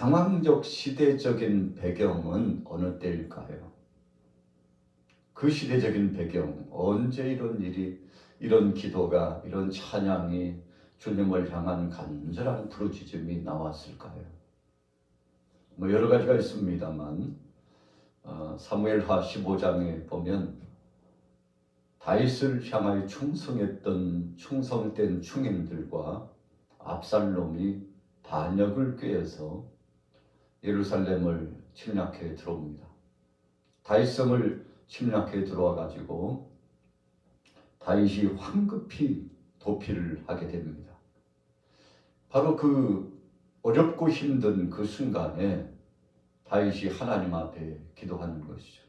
상황적 시대적인 배경은 어느 때일까요? 그 시대적인 배경, 언제 이런 일이, 이런 기도가, 이런 찬양이 주님을 향한 간절한 부르짖음이 나왔을까요? 여러 가지가 있습니다만 사무엘하 15장에 보면 다윗을 향하여 충성된 충인들과 압살롬이 반역을 꾀해서 예루살렘을 침략해 들어옵니다. 다윗성을 침략해 들어와 가지고 다윗이 황급히 도피를 하게 됩니다. 바로 그 어렵고 힘든 그 순간에 다윗이 하나님 앞에 기도하는 것이죠.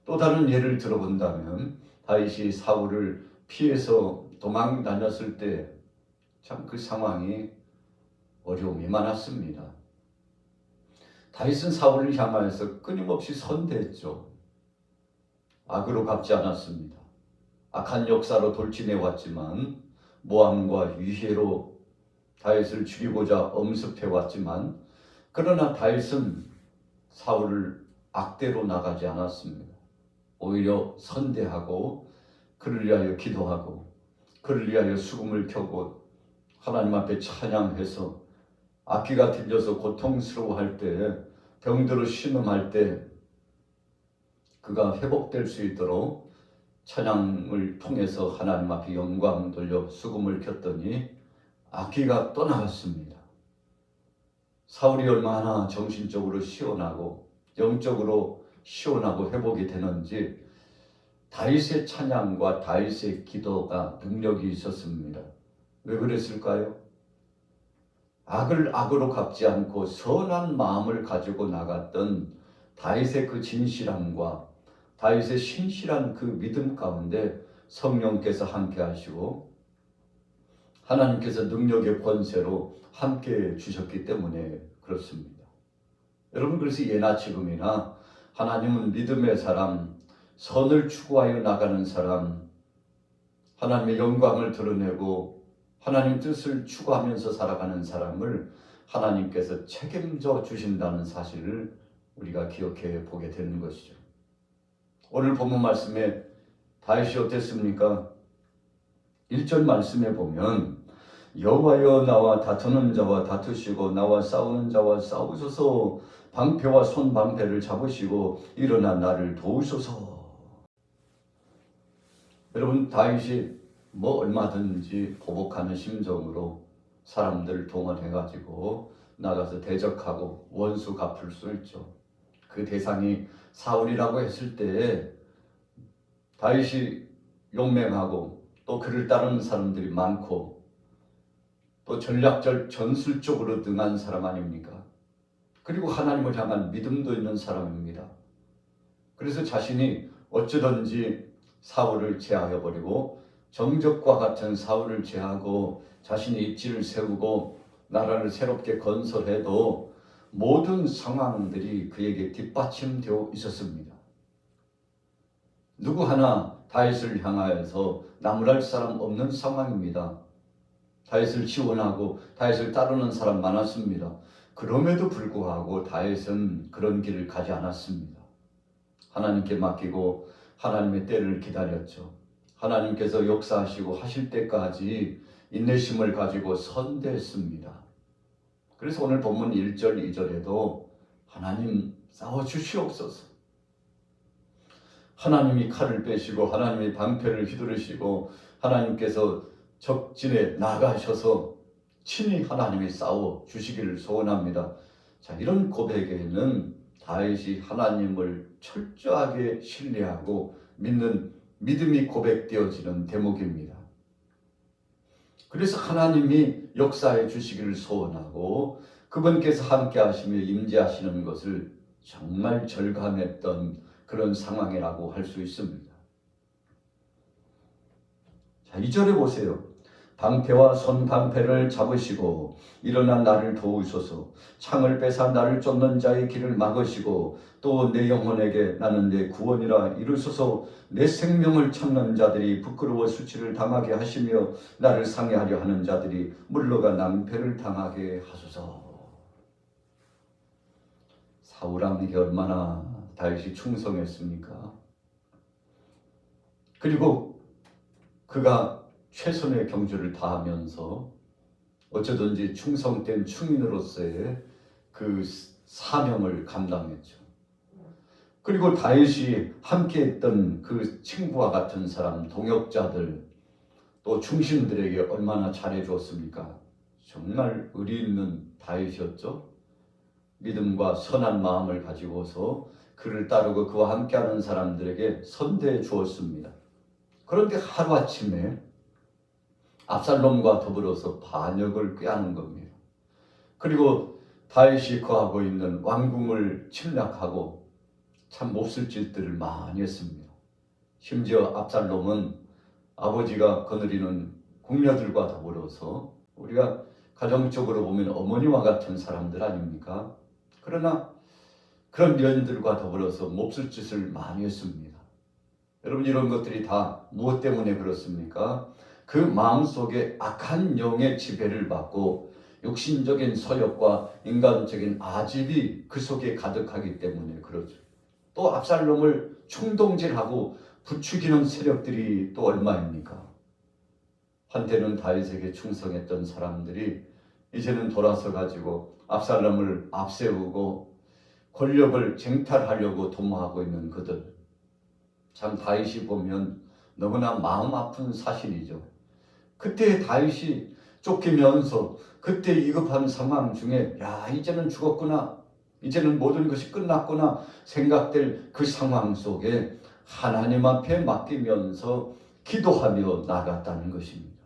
또 다른 예를 들어본다면 다윗이 사울을 피해서 도망 다녔을 때 참 그 상황이 어려움이 많았습니다. 다윗은 사울을 향하여서 끊임없이 선대했죠. 악으로 갚지 않았습니다. 악한 역사로 돌진해 왔지만 모함과 위해로 다윗을 죽이고자 엄습해 왔지만 그러나 다윗은 사울을 악대로 나가지 않았습니다. 오히려 선대하고 그를 위하여 기도하고 그를 위하여 수금을 켜고 하나님 앞에 찬양해서 악기가 들려서 고통스러워할 때, 병들어 신음할 때 그가 회복될 수 있도록 찬양을 통해서 하나님 앞에 영광 돌려 수금을 켰더니 악기가 떠나갔습니다. 사울이 얼마나 정신적으로 시원하고 영적으로 시원하고 회복이 되는지 다윗의 찬양과 다윗의 기도가 능력이 있었습니다. 왜 그랬을까요? 악을 악으로 갚지 않고 선한 마음을 가지고 나갔던 다윗의 그 진실함과 다윗의 신실한 그 믿음 가운데 성령께서 함께 하시고 하나님께서 능력의 권세로 함께 주셨기 때문에 그렇습니다. 여러분, 그래서 예나 지금이나 하나님은 믿음의 사람, 선을 추구하여 나가는 사람, 하나님의 영광을 드러내고 하나님 뜻을 추구하면서 살아가는 사람을 하나님께서 책임져 주신다는 사실을 우리가 기억해 보게 되는 것이죠. 오늘 본문 말씀에 다윗이 어땠습니까? 1절 말씀에 보면 여호와여 나와 다투는 자와 다투시고 나와 싸우는 자와 싸우소서, 방패와 손방패를 잡으시고 일어나 나를 도우소서. 여러분, 다윗이 얼마든지 보복하는 심정으로 사람들 동원해가지고 나가서 대적하고 원수 갚을 수 있죠. 그 대상이 사울이라고 했을 때 다윗이 용맹하고 또 그를 따르는 사람들이 많고 또 전략적 전술적으로 능한 사람 아닙니까? 그리고 하나님을 향한 믿음도 있는 사람입니다. 그래서 자신이 어쩌든지 사울을 제하여버리고 정적과 같은 사울을 제하고 자신의 입지를 세우고 나라를 새롭게 건설해도 모든 상황들이 그에게 뒷받침되어 있었습니다. 누구 하나 다윗을 향하여서 나무랄 사람 없는 상황입니다. 다윗을 지원하고 다윗을 따르는 사람 많았습니다. 그럼에도 불구하고 다윗은 그런 길을 가지 않았습니다. 하나님께 맡기고 하나님의 때를 기다렸죠. 하나님께서 역사하시고 하실 때까지 인내심을 가지고 선대했습니다. 그래서 오늘 본문 1절, 2절에도 하나님 싸워주시옵소서, 하나님이 칼을 빼시고 하나님이 방패를 휘두르시고 하나님께서 적진에 나가셔서 친히 하나님이 싸워주시기를 소원합니다. 자, 이런 고백에는 다윗이 하나님을 철저하게 신뢰하고 믿는 믿음이 고백되어지는 대목입니다. 그래서 하나님이 역사해 주시기를 소원하고 그분께서 함께 하시며 임재하시는 것을 정말 절감했던 그런 상황이라고 할 수 있습니다. 자, 2절에 보세요. 방패와 손방패를 잡으시고 일어나 나를 도우소서, 창을 빼사 나를 쫓는 자의 길을 막으시고 또 내 영혼에게 나는 내 구원이라 이르소서, 내 생명을 찾는 자들이 부끄러워 수치를 당하게 하시며 나를 상해하려 하는 자들이 물러가 낭패를 당하게 하소서. 사울왕에게 얼마나 다윗이 충성했습니까? 그리고 그가 최선의 경주를 다하면서 어쩌든지 충성된 충인으로서의 그 사명을 감당했죠. 그리고 다윗이 함께했던 그 친구와 같은 사람, 동역자들, 또 중심들에게 얼마나 잘해주었습니까? 정말 의리 있는 다윗이었죠. 믿음과 선한 마음을 가지고서 그를 따르고 그와 함께하는 사람들에게 선대해 주었습니다. 그런데 하루아침에 압살롬과 더불어서 반역을 꾀하는 겁니다. 그리고 다윗이 거하고 있는 왕궁을 침략하고 참 몹쓸 짓들을 많이 했습니다. 심지어 압살롬은 아버지가 거느리는 궁녀들과 더불어서 우리가 가정적으로 보면 어머니와 같은 사람들 아닙니까? 그러나 그런 년들과 더불어서 몹쓸 짓을 많이 했습니다. 여러분, 이런 것들이 다 무엇 때문에 그렇습니까? 그 마음속에 악한 영의 지배를 받고 육신적인 서욕과 인간적인 아집이 그 속에 가득하기 때문에 그렇죠. 또 압살롬을 충동질하고 부추기는 세력들이 또 얼마입니까? 한때는 다윗에게 충성했던 사람들이 이제는 돌아서 가지고 압살롬을 앞세우고 권력을 쟁탈하려고 도모하고 있는 그들. 참 다윗이 보면 너무나 마음 아픈 사실이죠. 그때 다윗이 쫓기면서 그때 위급한 상황 중에 이제는 죽었구나, 이제는 모든 것이 끝났구나 생각될 그 상황 속에 하나님 앞에 맡기면서 기도하며 나갔다는 것입니다.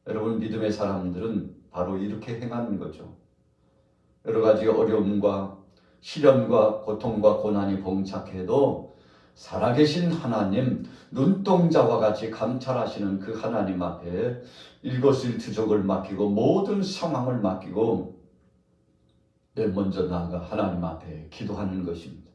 여러분, 믿음의 사람들은 바로 이렇게 행하는 거죠. 여러 가지 어려움과 시련과 고통과 고난이 봉착해도 살아계신 하나님, 눈동자와 같이 감찰하시는 그 하나님 앞에 일거수일투족을 맡기고 모든 상황을 맡기고 맨 먼저 나아가 하나님 앞에 기도하는 것입니다.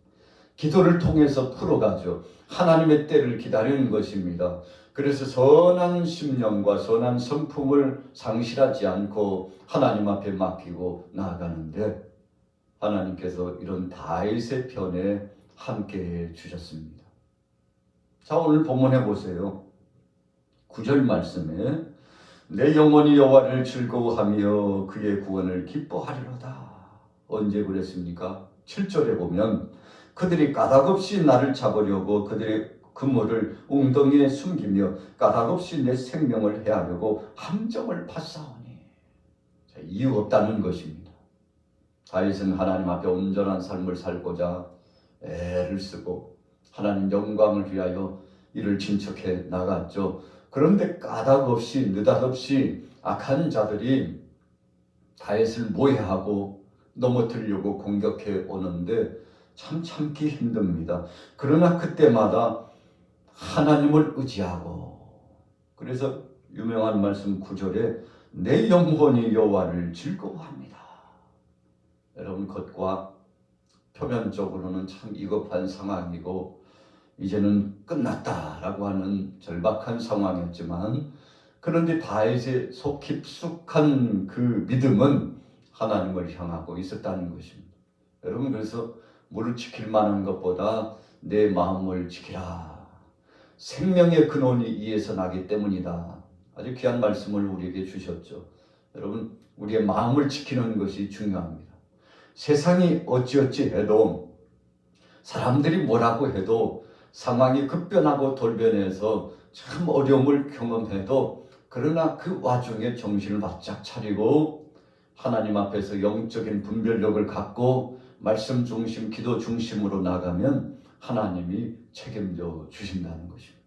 기도를 통해서 풀어가죠. 하나님의 때를 기다리는 것입니다. 그래서 선한 심령과 선한 성품을 상실하지 않고 하나님 앞에 맡기고 나아가는데 하나님께서 이런 다윗의 편에 함께해 주셨습니다. 자, 오늘 본문해 보세요. 9절 말씀에 내 영혼이 여호와를 즐거워하며 그의 구원을 기뻐하리로다. 언제 그랬습니까? 7절에 보면 그들이 까닭없이 나를 잡으려고 그들의 그물을 웅덩이에 숨기며 까닭없이 내 생명을 해하려고 함정을 파싸우니. 자, 이유 없다는 것입니다. 다윗은 하나님 앞에 온전한 삶을 살고자 애를 쓰고 하나님 영광을 위하여 이를 진척해 나갔죠. 그런데 까닭없이 느닷없이 악한 자들이 다윗을 모해하고 넘어뜨리려고 공격해 오는데 참 참기 힘듭니다. 그러나 그때마다 하나님을 의지하고, 그래서 유명한 말씀 9절에 내 영혼이 여호와를 즐거워합니다. 여러분, 겉과 표면적으로는 참 위급한 상황이고 이제는 끝났다라고 하는 절박한 상황이었지만, 그런데 다윗의 속 깊숙한 그 믿음은 하나님을 향하고 있었다는 것입니다. 여러분, 그래서 물을 지킬 만한 것보다 내 마음을 지키라. 생명의 근원이 이에서 나기 때문이다. 아주 귀한 말씀을 우리에게 주셨죠. 여러분, 우리의 마음을 지키는 것이 중요합니다. 세상이 어찌어찌 해도, 사람들이 뭐라고 해도, 상황이 급변하고 돌변해서 참 어려움을 경험해도, 그러나 그 와중에 정신을 바짝 차리고 하나님 앞에서 영적인 분별력을 갖고 말씀 중심, 기도 중심으로 나가면 하나님이 책임져 주신다는 것입니다.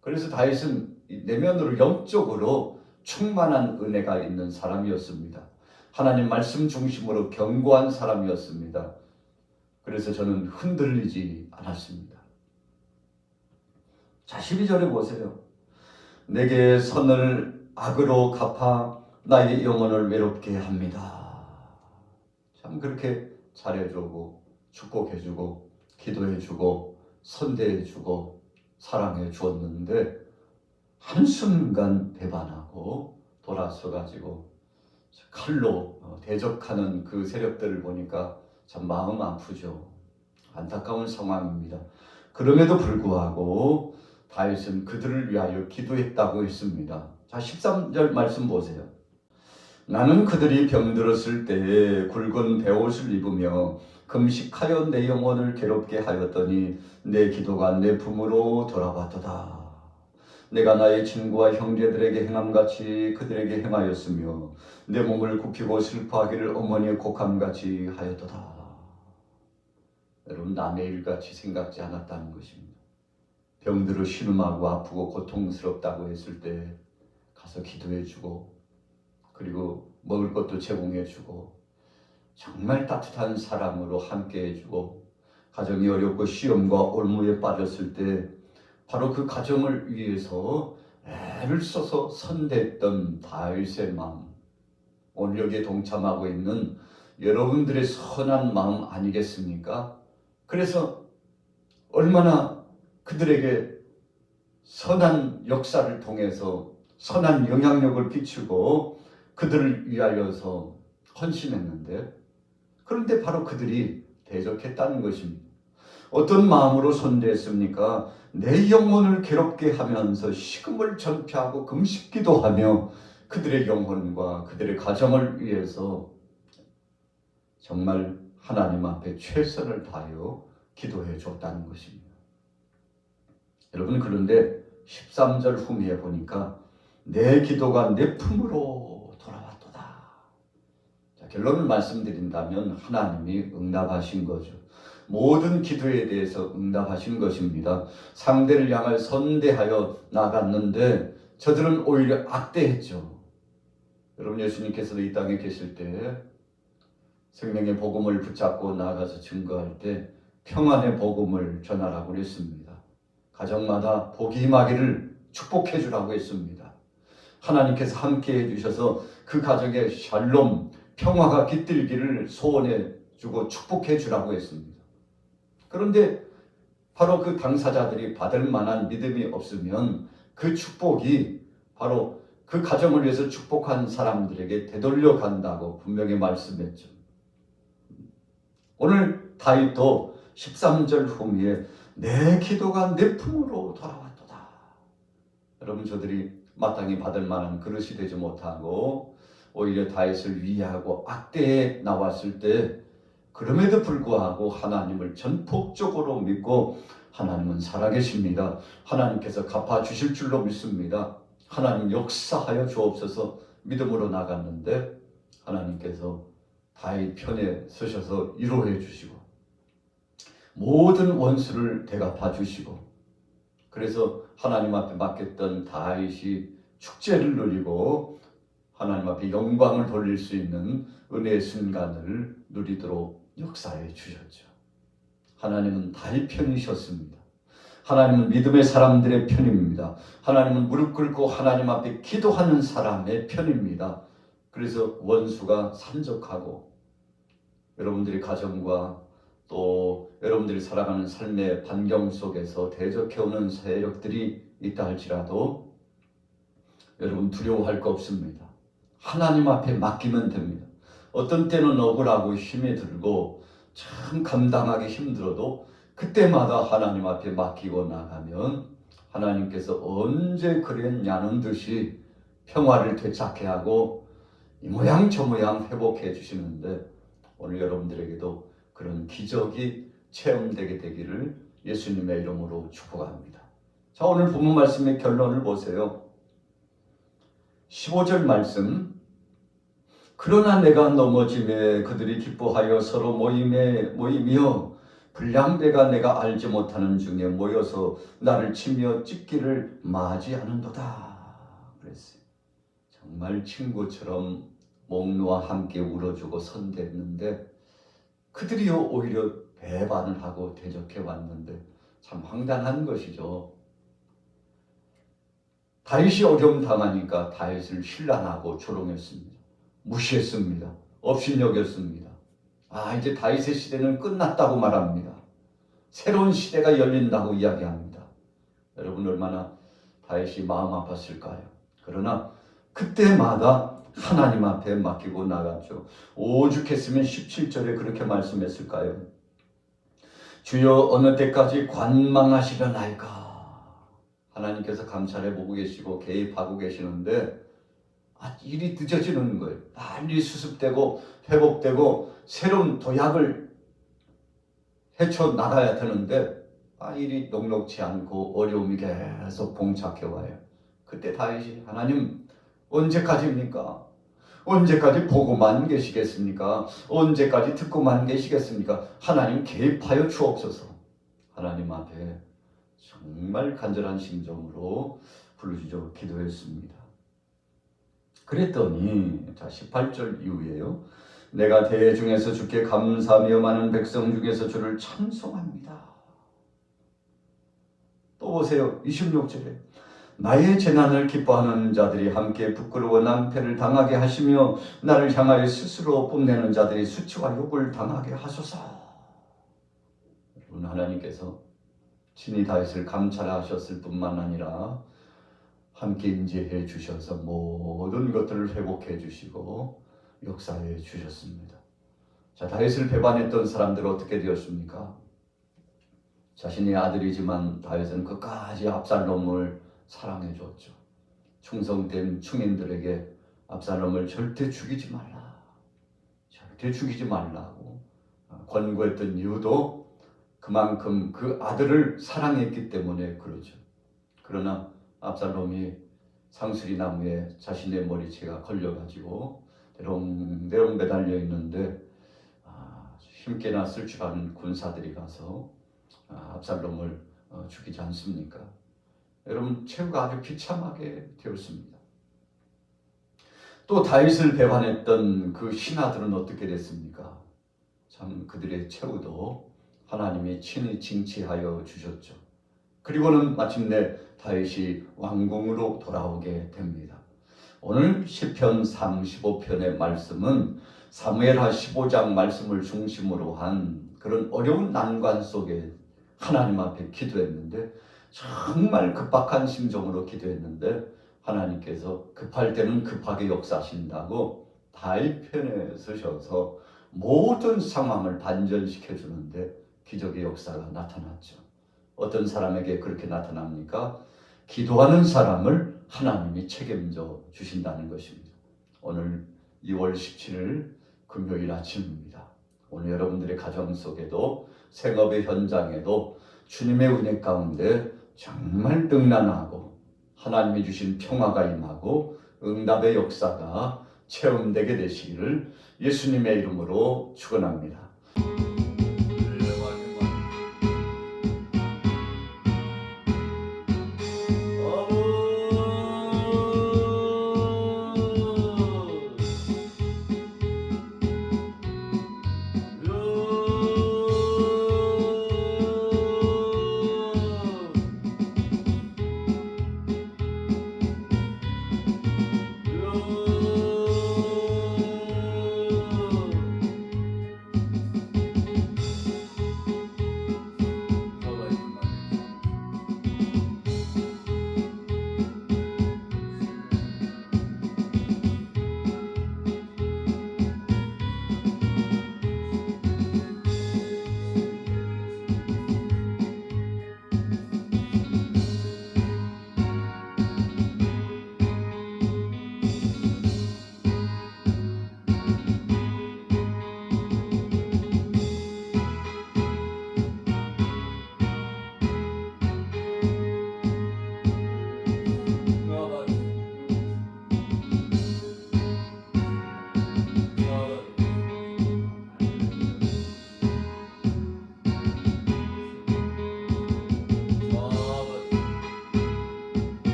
그래서 다윗은 내면으로 영적으로 충만한 은혜가 있는 사람이었습니다. 하나님 말씀 중심으로 견고한 사람이었습니다. 그래서 저는 흔들리지 않았습니다. 자, 12절에 보세요. 내게 선을 악으로 갚아 나의 영혼을 외롭게 합니다. 참 그렇게 잘해주고 축복해주고 기도해주고 선대해주고 사랑해 주었는데 한순간 배반하고 돌아서 가지고 칼로 대적하는 그 세력들을 보니까 참 마음 아프죠. 안타까운 상황입니다. 그럼에도 불구하고 다윗은 그들을 위하여 기도했다고 했습니다. 자, 13절 말씀 보세요. 나는 그들이 병들었을 때에 굵은 베옷을 입으며 금식하여 내 영혼을 괴롭게 하였더니 내 기도가 내 품으로 돌아왔도다. 내가 나의 친구와 형제들에게 행함같이 그들에게 행하였으며 내 몸을 굽히고 슬퍼하기를 어머니의 곡함같이 하였도다. 여러분, 남의 일같이 생각지 않았다는 것입니다. 병들어 신음하고 아프고 고통스럽다고 했을 때 가서 기도해주고, 그리고 먹을 것도 제공해주고, 정말 따뜻한 사랑으로 함께해주고, 가정이 어렵고 시험과 올무에 빠졌을 때 바로 그 가정을 위해서 애를 써서 선대했던 다윗의 마음, 오늘 여기에 동참하고 있는 여러분들의 선한 마음 아니겠습니까? 그래서 얼마나 그들에게 선한 역사를 통해서 선한 영향력을 비추고 그들을 위하여서 헌신했는데, 그런데 바로 그들이 대적했다는 것입니다. 어떤 마음으로 선대했습니까? 내 영혼을 괴롭게 하면서 식음을 전폐하고 금식기도 하며 그들의 영혼과 그들의 가정을 위해서 정말 하나님 앞에 최선을 다하여 기도해 줬다는 것입니다. 여러분, 그런데 13절 후미에 보니까 내 기도가 내 품으로 돌아왔도다. 자, 결론을 말씀드린다면 하나님이 응답하신 거죠. 모든 기도에 대해서 응답하신 것입니다. 상대를 향해 선대하여 나갔는데 저들은 오히려 악대했죠. 여러분, 예수님께서도 이 땅에 계실 때 생명의 복음을 붙잡고 나가서 증거할 때 평안의 복음을 전하라고 그랬습니다. 가정마다 복이 임하기를 축복해 주라고 했습니다. 하나님께서 함께 해주셔서 그 가정에 샬롬, 평화가 깃들기를 소원해 주고 축복해 주라고 했습니다. 그런데 바로 그 당사자들이 받을 만한 믿음이 없으면 그 축복이 바로 그 가정을 위해서 축복한 사람들에게 되돌려 간다고 분명히 말씀했죠. 오늘 다윗도 13절 후미에 내 기도가 내 품으로 돌아왔도다. 여러분, 저들이 마땅히 받을 만한 그릇이 되지 못하고 오히려 다윗을 위하고 악대에 나왔을 때, 그럼에도 불구하고 하나님을 전폭적으로 믿고 하나님은 살아계십니다. 하나님께서 갚아주실 줄로 믿습니다. 하나님 역사하여 주옵소서 믿음으로 나갔는데 하나님께서 다윗 편에 서셔서 위로해 주시고 모든 원수를 대갚아 주시고, 그래서 하나님 앞에 맡겼던 다윗이 축제를 누리고 하나님 앞에 영광을 돌릴 수 있는 은혜의 순간을 누리도록 역사해 주셨죠. 하나님은 다윗 편이셨습니다. 하나님은 믿음의 사람들의 편입니다. 하나님은 무릎 꿇고 하나님 앞에 기도하는 사람의 편입니다. 그래서 원수가 산적하고 여러분들의 가정과 또 여러분들이 살아가는 삶의 반경 속에서 대적해오는 세력들이 있다 할지라도 여러분 두려워할 거 없습니다. 하나님 앞에 맡기면 됩니다. 어떤 때는 억울하고 힘이 들고 참 감당하기 힘들어도 그때마다 하나님 앞에 맡기고 나가면 하나님께서 언제 그랬냐는 듯이 평화를 되찾게 하고 이 모양 저 모양 회복해 주시는데, 오늘 여러분들에게도 그런 기적이 체험되게 되기를 예수님의 이름으로 축복합니다. 자, 오늘 본문 말씀의 결론을 보세요. 15절 말씀. 그러나 내가 넘어짐에 그들이 기뻐하여 서로 모이며 불량배가 내가 알지 못하는 중에 모여서 나를 치며 찢기를 맞이하는도다. 그랬어요. 정말 친구처럼 목 놓아 함께 울어주고 선대했는데 그들이요 오히려 배반을 하고 대적해 왔는데 참 황당한 것이죠. 다윗이 어려움 당하니까 다윗을 신란하고 조롱했습니다. 무시했습니다. 업신여겼습니다. 이제 다윗의 시대는 끝났다고 말합니다. 새로운 시대가 열린다고 이야기합니다. 여러분, 얼마나 다윗이 마음 아팠을까요? 그러나 그때마다 하나님 앞에 맡기고 나갔죠. 오죽했으면 17절에 그렇게 말씀했을까요? 주여 어느 때까지 관망하시려나이까. 하나님께서 감찰해 보고 계시고 개입하고 계시는데 일이 늦어지는 거예요. 빨리 수습되고 회복되고 새로운 도약을 헤쳐나가야 되는데 일이 녹록지 않고 어려움이 계속 봉착해 와요. 그때 다윗이 하나님 언제까지입니까? 언제까지 보고만 계시겠습니까? 언제까지 듣고만 계시겠습니까? 하나님 개입하여 주옵소서. 하나님 앞에 정말 간절한 심정으로 부르짖어 기도했습니다. 그랬더니 18절 이후에요. 내가 대중에서 주께 감사하며 많은 백성 중에서 주를 찬송합니다. 또 보세요. 26절에 나의 재난을 기뻐하는 자들이 함께 부끄러워 낭패를 당하게 하시며 나를 향하여 스스로 뽐내는 자들이 수치와 욕을 당하게 하소서. 여러분, 하나님께서 친히 다윗을 감찰하셨을 뿐만 아니라 함께 인재해 주셔서 모든 것들을 회복해 주시고 역사해 주셨습니다. 자, 다윗을 배반했던 사람들은 어떻게 되었습니까? 자신의 아들이지만 다윗은 끝까지 압살롬을 사랑해 줬죠. 충성된 충인들에게 압살롬을 절대 죽이지 말라. 절대 죽이지 말라고 권고했던 이유도 그만큼 그 아들을 사랑했기 때문에 그러죠. 그러나 압살롬이 상수리 나무에 자신의 머리채가 걸려가지고 대롱대롱 매달려 있는데 힘께나 쓸 줄 아는 군사들이 가서 압살롬을 죽이지 않습니까? 여러분, 최후가 아주 비참하게 되었습니다. 또 다윗을 배반했던 그 신하들은 어떻게 됐습니까? 참 그들의 최후도 하나님이 친히 징치하여 주셨죠. 그리고는 마침내 다윗이 왕궁으로 돌아오게 됩니다. 오늘 시편 35편의 말씀은 사무엘하 15장 말씀을 중심으로 한 그런 어려운 난관 속에 하나님 앞에 기도했는데 정말 급박한 심정으로 기도했는데 하나님께서 급할 때는 급하게 역사하신다고 다윗 편에 서셔서 모든 상황을 반전시켜 주는데 기적의 역사가 나타났죠. 어떤 사람에게 그렇게 나타납니까? 기도하는 사람을 하나님이 책임져 주신다는 것입니다. 오늘 2월 17일 금요일 아침입니다. 오늘 여러분들의 가정 속에도 생업의 현장에도 주님의 은혜 가운데 정말 능란하고 하나님이 주신 평화가 임하고 응답의 역사가 체험되게 되시기를 예수님의 이름으로 축원합니다.